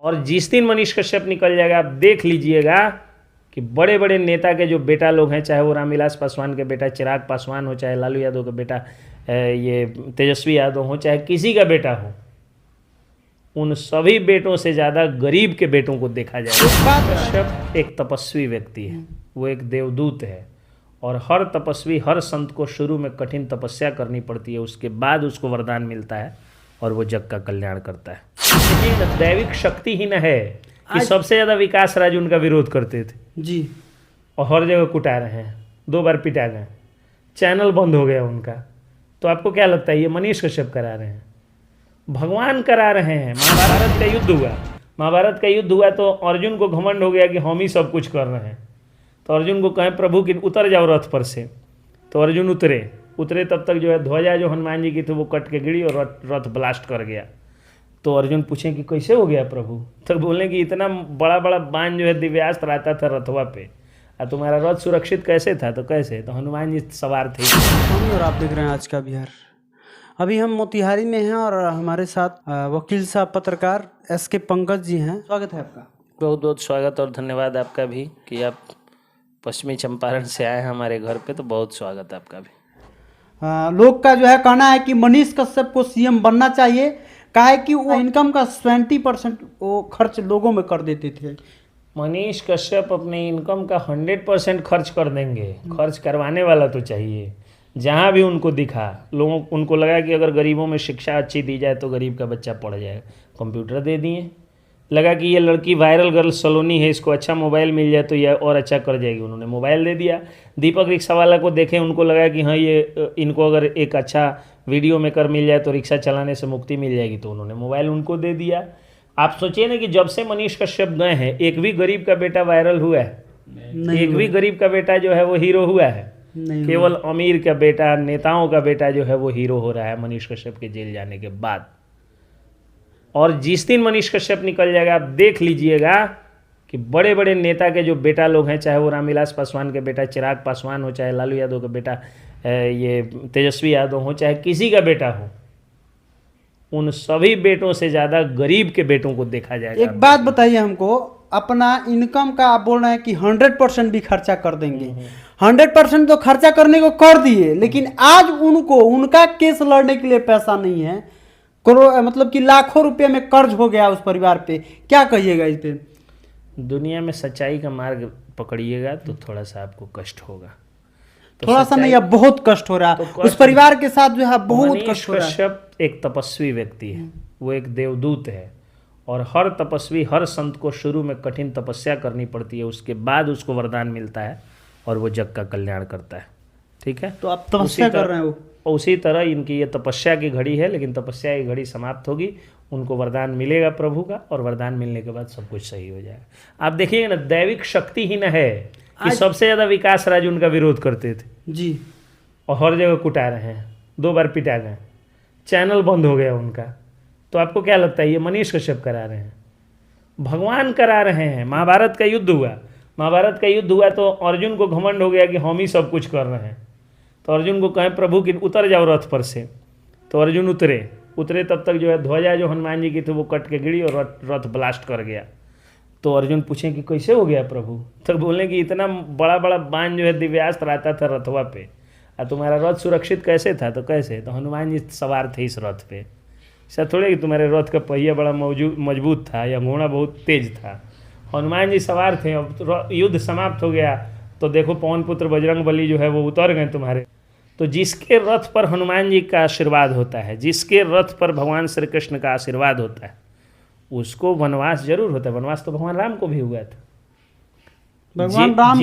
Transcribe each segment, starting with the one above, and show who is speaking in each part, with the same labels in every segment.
Speaker 1: और जिस दिन मनीष कश्यप निकल जाएगा आप देख लीजिएगा कि बड़े बड़े नेता के जो बेटा लोग हैं, चाहे वो रामविलास पासवान के बेटा चिराग पासवान हो, चाहे लालू यादव का बेटा ये तेजस्वी यादव हो, चाहे किसी का बेटा हो, उन सभी बेटों से ज़्यादा गरीब के बेटों को देखा जाएगा। कश्यप एक तपस्वी व्यक्ति है, वो एक देवदूत है और हर तपस्वी, हर संत को शुरू में कठिन तपस्या करनी पड़ती है, उसके बाद उसको वरदान मिलता है और वो जग का कल्याण करता है। लेकिन दैविक शक्ति ही न है कि सबसे ज़्यादा विकास राज उनका विरोध करते थे
Speaker 2: जी,
Speaker 1: और हर जगह कुटा रहे हैं, 2 बार पिटा गए, चैनल बंद हो गया उनका। तो आपको क्या लगता है ये मनीष कश्यप करा रहे हैं? भगवान करा रहे हैं। महाभारत का युद्ध हुआ, महाभारत का युद्ध हुआ तो अर्जुन को घमंड हो गया कि हम ही सब कुछ कर रहे हैं। तो अर्जुन को कहें प्रभु कि उतर जाओ रथ पर से, तो अर्जुन उतरे तब तक जो है ध्वजा जो हनुमान जी की थी वो कट के गिरी और रथ ब्लास्ट कर गया। तो अर्जुन पूछे कि कैसे हो गया प्रभु? तो बोले कि इतना बड़ा बड़ा बाण जो है दिव्यास्त्र आता था रथवा पे, और तुम्हारा रथ सुरक्षित कैसे था? तो कैसे? तो हनुमान जी सवार थे।
Speaker 2: और आप देख रहे हैं आज का बिहार। अभी हम मोतिहारी में हैं और हमारे साथ वकील साहब पत्रकार SK पंकज जी हैं। स्वागत है आपका।
Speaker 1: बहुत बहुत स्वागत और धन्यवाद आपका भी कि आप पश्चिमी चंपारण से आए हैं हमारे घर पे, तो बहुत स्वागत है आपका भी।
Speaker 2: लोग का जो है कहना है कि मनीष कश्यप को CM बनना चाहिए, कहा है कि वो इनकम का 20% वो खर्च लोगों में कर देते थे।
Speaker 1: मनीष कश्यप अपने इनकम का 100% खर्च कर देंगे। खर्च करवाने वाला तो चाहिए। जहाँ भी उनको दिखा, लोगों उनको लगा कि अगर गरीबों में शिक्षा अच्छी दी जाए तो गरीब का बच्चा पढ़ जाएगा, कंप्यूटर दे दिए। लगा कि ये लड़की वायरल गर्ल सलोनी है, इसको अच्छा मोबाइल मिल जाए तो यह और अच्छा कर जाएगी, उन्होंने मोबाइल दे दिया। दीपक रिक्शा वाला को देखें, उनको लगा कि हाँ ये इनको अगर एक अच्छा वीडियो मेकर मिल जाए तो रिक्शा चलाने से मुक्ति मिल जाएगी, तो उन्होंने मोबाइल उनको दे दिया। आप सोचिए ना कि जब से मनीष कश्यप गए हैं एक भी गरीब का बेटा वायरल हुआ है? एक भी गरीब का बेटा जो है वो हीरो हुआ है? केवल अमीर का बेटा, नेताओं का बेटा जो है वो हीरो हो रहा है मनीष कश्यप के जेल जाने के बाद। और जिस दिन मनीष कश्यप निकल जाएगा आप देख लीजिएगा कि बड़े बड़े नेता के जो बेटा लोग हैं, चाहे वो रामविलास पासवान के बेटा चिराग पासवान हो, चाहे लालू यादव का बेटा ये तेजस्वी यादव हो, चाहे किसी का बेटा हो, उन सभी बेटों से ज़्यादा गरीब के बेटों को देखा जाएगा।
Speaker 2: एक बात बताइए हमको, अपना इनकम का आप बोल रहे हैं कि 100% भी खर्चा कर देंगे। 100% तो खर्चा करने को कर दिए, लेकिन आज उनको उनका केस लड़ने के लिए पैसा नहीं है। करोड़ मतलब कि लाखों रुपए में कर्ज हो गया उस परिवार पे, क्या कहिएगा इस पे?
Speaker 1: दुनिया में सच्चाई का मार्ग पकड़िएगा तो थोड़ा सा आपको कष्ट होगा। तो
Speaker 2: थोड़ा सा नहीं, अब बहुत कष्ट हो रहा है।
Speaker 1: तो
Speaker 2: उस परिवार के साथ जो है बहुत कष्ट हो रहा है।
Speaker 1: कश्यप एक तपस्वी व्यक्ति है, वो एक देवदूत है और हर तपस्वी, हर संत को शुरू में कठिन तपस्या करनी पड़ती है, उसके बाद उसको वरदान मिलता है और वो जग का कल्याण करता है। ठीक है,
Speaker 2: तो आप तपस्या कर रहे हो।
Speaker 1: उसी तरह इनकी ये तपस्या की घड़ी है, लेकिन तपस्या की घड़ी समाप्त होगी, उनको वरदान मिलेगा प्रभु का, और वरदान मिलने के बाद सब कुछ सही हो जाएगा। आप देखिए ना, दैविक शक्ति ही न है कि सबसे ज़्यादा विकास राज उनका विरोध करते थे
Speaker 2: जी,
Speaker 1: और हर जगह कुटा रहे हैं, 2 बार पिटा गए, चैनल बंद हो गया उनका। तो आपको क्या लगता है ये मनीष कश्यप करा रहे हैं? भगवान करा रहे हैं। महाभारत का युद्ध हुआ, महाभारत का युद्ध हुआ तो अर्जुन को घमंड हो गया कि हम ही सब कुछ कर रहे हैं। तो अर्जुन को कहें प्रभु कि उतर जाओ रथ पर से, तो अर्जुन उतरे तब तक जो है ध्वजा जो हनुमान जी की थी वो कट के गिरी और रथ ब्लास्ट कर गया। तो अर्जुन पूछे कि कैसे हो गया प्रभु? तो बोले कि इतना बड़ा बड़ा बाण जो है दिव्यास्त्र आता था रथवा पे, और तुम्हारा रथ सुरक्षित कैसे था? तो कैसे? तो हनुमान जी सवार थे इस रथ पे। ऐसा थोड़े कि तुम्हारे रथ का पहिया बड़ा मजबूत था या घोड़ा बहुत तेज था। हनुमान जी सवार थे। अब युद्ध समाप्त हो गया तो देखो पवन पुत्र बजरंग बली जो है वो उतर गए तुम्हारे। तो जिसके रथ पर हनुमान जी का आशीर्वाद होता है, जिसके रथ पर भगवान श्री कृष्ण का आशीर्वाद होता है, उसको वनवास जरूर होता है। वनवास तो भगवान राम को भी हुआ था।
Speaker 2: भगवान राम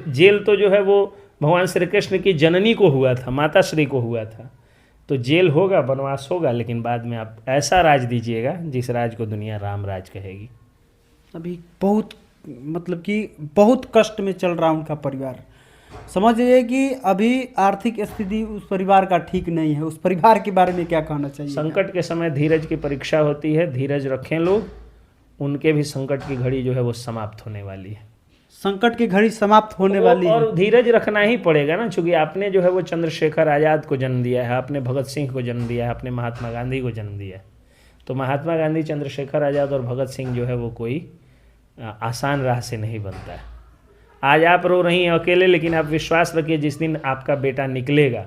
Speaker 1: जेल तो जो है वो भगवान श्री कृष्ण की जननी को हुआ था, माता श्री को हुआ था। तो जेल होगा, वनवास होगा, लेकिन बाद में आप ऐसा राज दीजिएगा जिस राज को दुनिया राम राज कहेगी।
Speaker 2: अभी बहुत मतलब कि बहुत कष्ट में चल रहा उनका परिवार। समझिए कि अभी आर्थिक स्थिति उस परिवार का ठीक नहीं है। उस परिवार के बारे में क्या कहना चाहिए?
Speaker 1: संकट के समय धीरज की परीक्षा होती है, धीरज रखें लोग, उनके भी संकट की घड़ी जो है वो समाप्त होने वाली है।
Speaker 2: संकट की घड़ी समाप्त होने वाली है
Speaker 1: और धीरज रखना ही पड़ेगा ना, क्योंकि आपने जो है वो चंद्रशेखर आज़ाद को जन्म दिया है, आपने भगत सिंह को जन्म दिया है, आपने महात्मा गांधी को जन्म दिया है। तो महात्मा गांधी, चंद्रशेखर आज़ाद और भगत सिंह जो है वो कोई आसान राह से नहीं बनता है। आज आप रो रही हैं अकेले, लेकिन आप विश्वास रखिए जिस दिन आपका बेटा निकलेगा,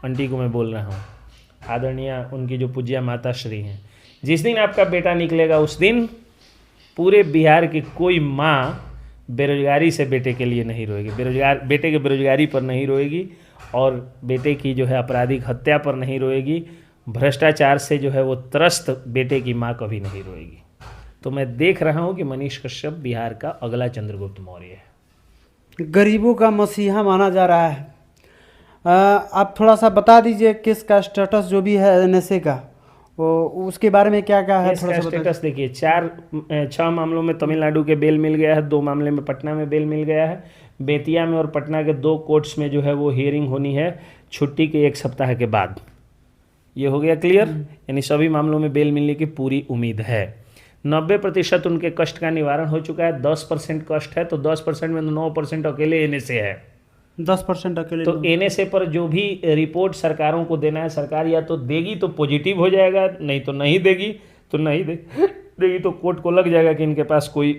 Speaker 1: आंटी को मैं बोल रहा हूँ, आदरणीय उनकी जो पूज्य माता श्री हैं, जिस दिन आपका बेटा निकलेगा उस दिन पूरे बिहार की कोई माँ बेरोजगारी से बेटे के लिए नहीं रोएगी, बेटे के बेरोजगारी पर नहीं रोएगी, और बेटे की जो है आपराधिक हत्या पर नहीं रोएगी, भ्रष्टाचार से जो है वो त्रस्त बेटे की माँ कभी नहीं रोएगी। तो मैं देख रहा हूँ कि मनीष कश्यप बिहार का अगला चंद्रगुप्त मौर्य है।
Speaker 2: गरीबों का मसीहा माना जा रहा है। आप थोड़ा सा बता दीजिए केस का स्टेटस जो भी है एनएसए का, वो उसके बारे में क्या क्या है?
Speaker 1: केस का स्टेटस देखिए, 6 मामलों में तमिलनाडु के बेल मिल गया है, 2 मामले में पटना में बेल मिल गया है। बेतिया में और पटना के 2 कोर्ट्स में जो है वो हियरिंग होनी है छुट्टी के 1 सप्ताह के बाद। ये हो गया क्लियर, यानी सभी मामलों में बेल मिलने की पूरी उम्मीद है। 90% उनके कष्ट का निवारण हो चुका है, 10% कष्ट है, तो 10% में 9% अकेले एनएसए है,
Speaker 2: 10% अकेले।
Speaker 1: तो एनएसए पर जो भी रिपोर्ट सरकारों को देना है, सरकार या तो देगी तो पॉजिटिव हो जाएगा, नहीं तो नहीं देगी, तो नहीं देगी तो कोर्ट को लग जाएगा कि इनके पास कोई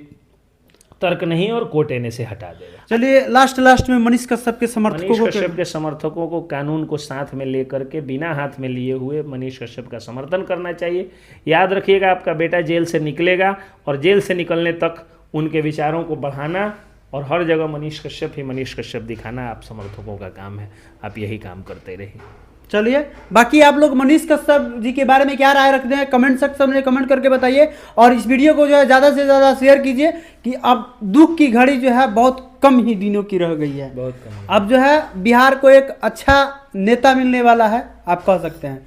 Speaker 1: तर्क नहीं, और कोर्ट एनएसए हटा देगा।
Speaker 2: चलिए लास्ट में मनीष कश्यप के
Speaker 1: समर्थकों को कानून को साथ में लेकर के बिना हाथ में लिए हुए मनीष कश्यप का समर्थन करना चाहिए। याद रखिएगा, आपका बेटा जेल से निकलेगा और जेल से निकलने तक उनके विचारों को बढ़ाना और हर जगह मनीष कश्यप दिखाना आप समर्थकों का काम है। आप यही काम करते रहिए।
Speaker 2: चलिए, बाकी आप लोग मनीष कश्यप जी के बारे में क्या राय रखते हैं कमेंट सेक्शन में कमेंट करके बताइए, और इस वीडियो को जो है ज़्यादा से ज़्यादा शेयर कीजिए कि अब दुख की घड़ी जो है बहुत कम ही दिनों की रह गई है।
Speaker 1: बहुत कम।
Speaker 2: अब जो है बिहार को एक अच्छा नेता मिलने वाला है, आप कह सकते हैं।